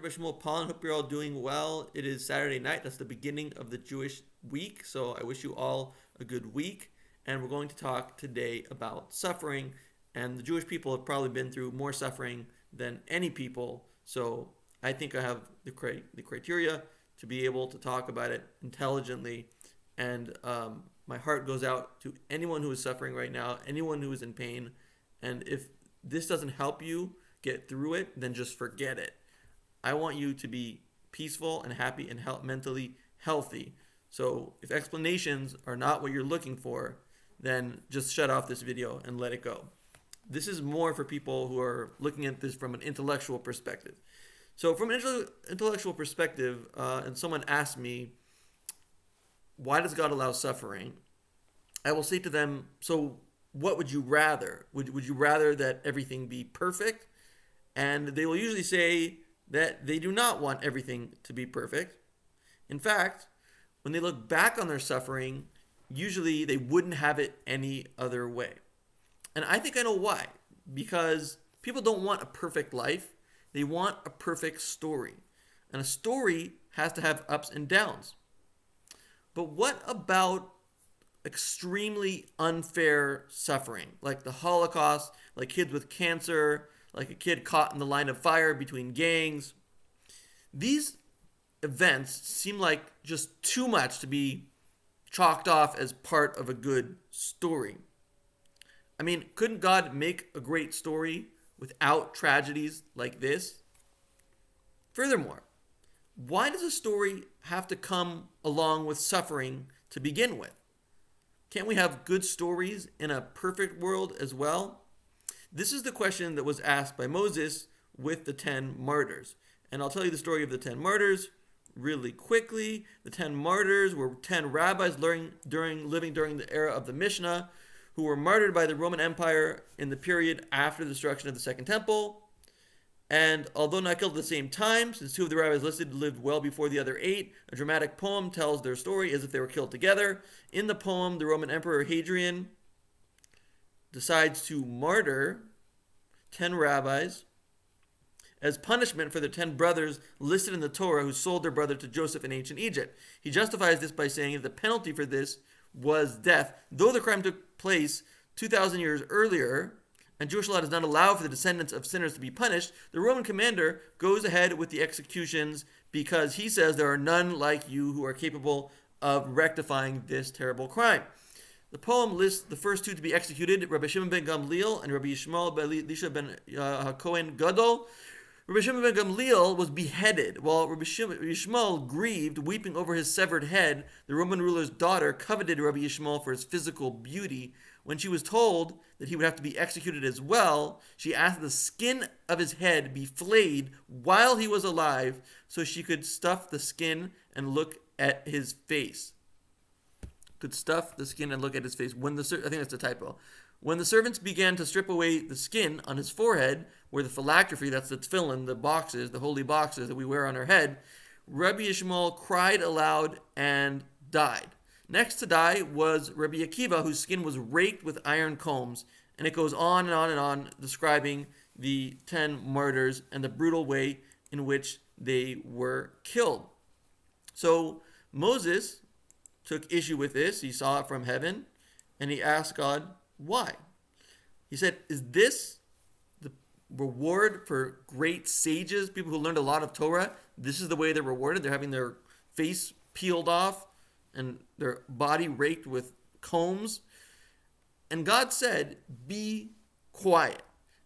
Rabbi Shmuel Pollan. Hope you're all doing well. It is Saturday night. That's the beginning of the Jewish week. So I wish you all a good week. And we're going to talk today about suffering. And the Jewish people have probably been through more suffering than any people. So I think I have the criteria to be able to talk about it intelligently. And my heart goes out to anyone who is suffering right now, anyone who is in pain. And if this doesn't help you get through it, then just forget it. I want you to be peaceful and happy and mentally healthy. So if explanations are not what you're looking for, then just shut off this video and let it go. This is more for people who are looking at this from an intellectual perspective. So from an intellectual perspective, and someone asked me, why does God allow suffering? I will say to them, so what would you rather? Would you rather that everything be perfect? And they will usually say that they do not want everything to be perfect. In fact, when they look back on their suffering, usually they wouldn't have it any other way. And I think I know why. Because people don't want a perfect life. They want a perfect story. And a story has to have ups and downs. But what about extremely unfair suffering, like the Holocaust, like kids with cancer, like a kid caught in the line of fire between gangs? These events seem like just too much to be chalked off as part of a good story. I mean, couldn't God make a great story without tragedies like this? Furthermore, why does a story have to come along with suffering to begin with? Can't we have good stories in a perfect world as well? This is the question that was asked by Moses with the 10 martyrs. And I'll tell you the story of the 10 martyrs really quickly. The 10 martyrs were 10 rabbis living during the era of the Mishnah who were martyred by the Roman Empire in the period after the destruction of the Second Temple. And although not killed at the same time, since 2 of the rabbis listed lived well before the other 8, a dramatic poem tells their story as if they were killed together. In the poem, the Roman Emperor Hadrian decides to martyr 10 rabbis as punishment for the 10 brothers listed in the Torah who sold their brother to Joseph in ancient Egypt. He justifies this by saying that the penalty for this was death, though the crime took place 2,000 years earlier, and Jewish law does not allow for the descendants of sinners to be punished. The Roman commander goes ahead with the executions because he says there are none like you who are capable of rectifying this terrible crime. The poem lists the first 2 to be executed, Rabbi Shimon ben Gamliel and Rabbi Yishmael ben Elisha ben Kohen Gadol. Rabbi Shimon ben Gamliel was beheaded, while Rabbi Yishmael grieved, weeping over his severed head. The Roman ruler's daughter coveted Rabbi Yishmael for his physical beauty. When she was told that he would have to be executed as well, she asked that the skin of his head be flayed while he was alive so she could stuff the skin and look at his face. Could stuff the skin and look at his face. I think that's a typo. When the servants began to strip away the skin on his forehead, where the phylactery, that's the tefillin, the boxes, the holy boxes that we wear on our head, Rabbi Yishmael cried aloud and died. Next to die was Rabbi Akiva, whose skin was raked with iron combs. And it goes on and on and on, describing the 10 martyrs and the brutal way in which they were killed. So Moses took issue with this. He saw it from heaven, and he asked God, why? He said, is this the reward for great sages, people who learned a lot of Torah? This is the way they're rewarded? They're having their face peeled off and their body raked with combs. And God said, be quiet.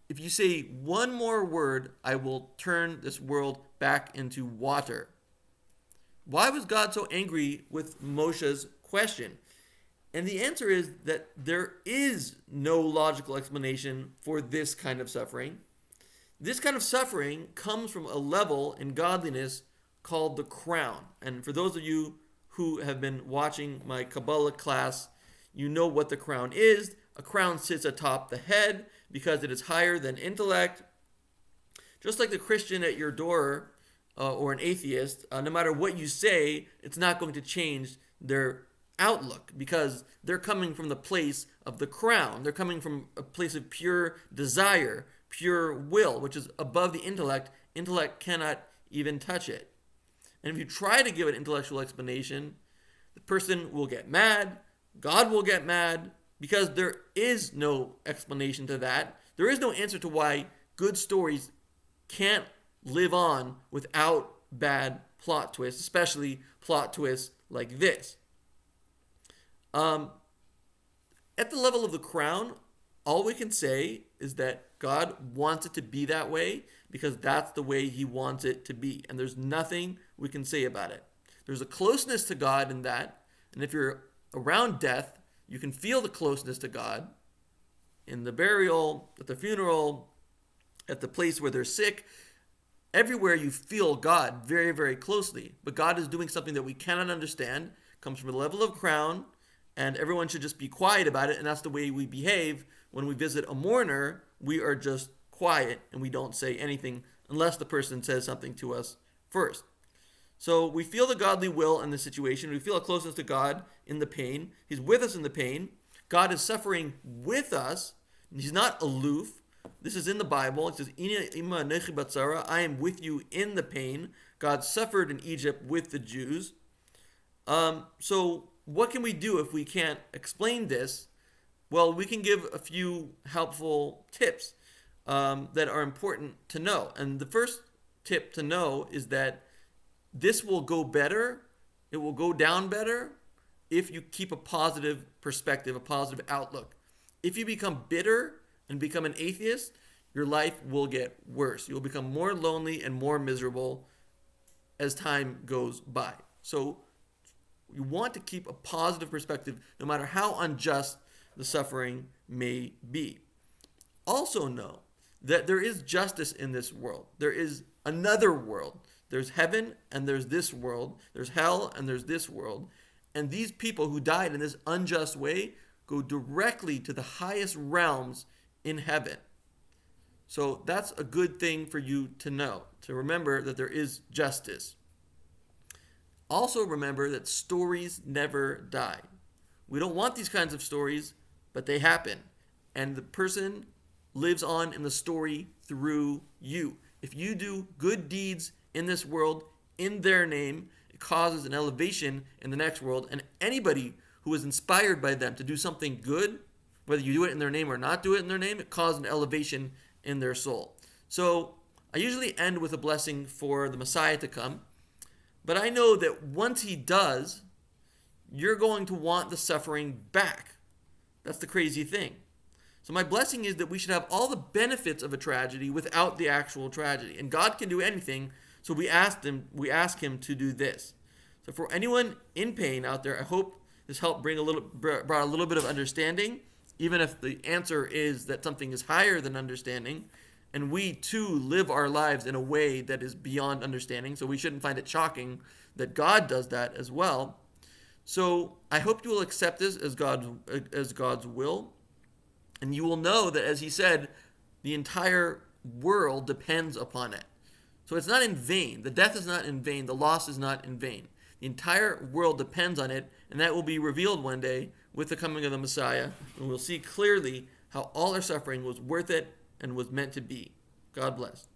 If you say one more word, I will turn this world back into water. Why was God so angry with Moshe's question? And the answer is that there is no logical explanation for this kind of suffering. This kind of suffering comes from a level in godliness called the crown. And for those of you who have been watching my Kabbalah class, you know what the crown is. A crown sits atop the head because it is higher than intellect. Just like the Christian at your door or an atheist, no matter what you say, it's not going to change their outlook because they're coming from the place of the crown. They're coming from a place of pure desire, pure will, which is above the intellect. Intellect cannot even touch it. And if you try to give an intellectual explanation, the person will get mad, God will get mad, because there is no explanation to that. There is no answer to why good stories can't live on without bad plot twists, especially plot twists like this. At the level of The Crown, all we can say is that God wants it to be that way because that's the way he wants it to be. And there's nothing we can say about it. There's a closeness to God in that. And if you're around death, you can feel the closeness to God in the burial, at the funeral, at the place where they're sick. Everywhere you feel God very, very closely. But God is doing something that we cannot understand, comes from the level of Crown, and everyone should just be quiet about it. And that's the way we behave. When we visit a mourner, we are just quiet and we don't say anything unless the person says something to us first. So we feel the godly will in the situation. We feel a closeness to God in the pain. He's with us in the pain. God is suffering with us. He's not aloof. This is in the Bible. It says, Ima anechi batzara, I am with you in the pain. God suffered in Egypt with the Jews. So what can we do if we can't explain this? Well, we can give a few helpful tips that are important to know. And the first tip to know is that this will go better, it will go down better if you keep a positive perspective, a positive outlook. If you become bitter and become an atheist, your life will get worse. You'll become more lonely and more miserable as time goes by. So you want to keep a positive perspective no matter how unjust the suffering may be. Also know that there is justice in this world. There is another world. There's heaven and there's this world. There's hell and there's this world. And these people who died in this unjust way go directly to the highest realms in heaven. So that's a good thing for you to know, to remember that there is justice. Also remember that stories never die. We don't want these kinds of stories, but they happen. And the person lives on in the story through you. If you do good deeds in this world, in their name, it causes an elevation in the next world. And anybody who is inspired by them to do something good, whether you do it in their name or not do it in their name, it causes an elevation in their soul. So I usually end with a blessing for the Messiah to come. But I know that once he does, you're going to want the suffering back. That's the crazy thing. So my blessing is that we should have all the benefits of a tragedy without the actual tragedy. And God can do anything, so we ask him to do this. So for anyone in pain out there, I hope this helped brought a little bit of understanding, even if the answer is that something is higher than understanding. And we too live our lives in a way that is beyond understanding, so we shouldn't find it shocking that God does that as well. So I hope you will accept this as God's will. And you will know that, as he said, the entire world depends upon it. So it's not in vain. The death is not in vain. The loss is not in vain. The entire world depends on it, and that will be revealed one day with the coming of the Messiah. And we'll see clearly how all our suffering was worth it and was meant to be. God bless.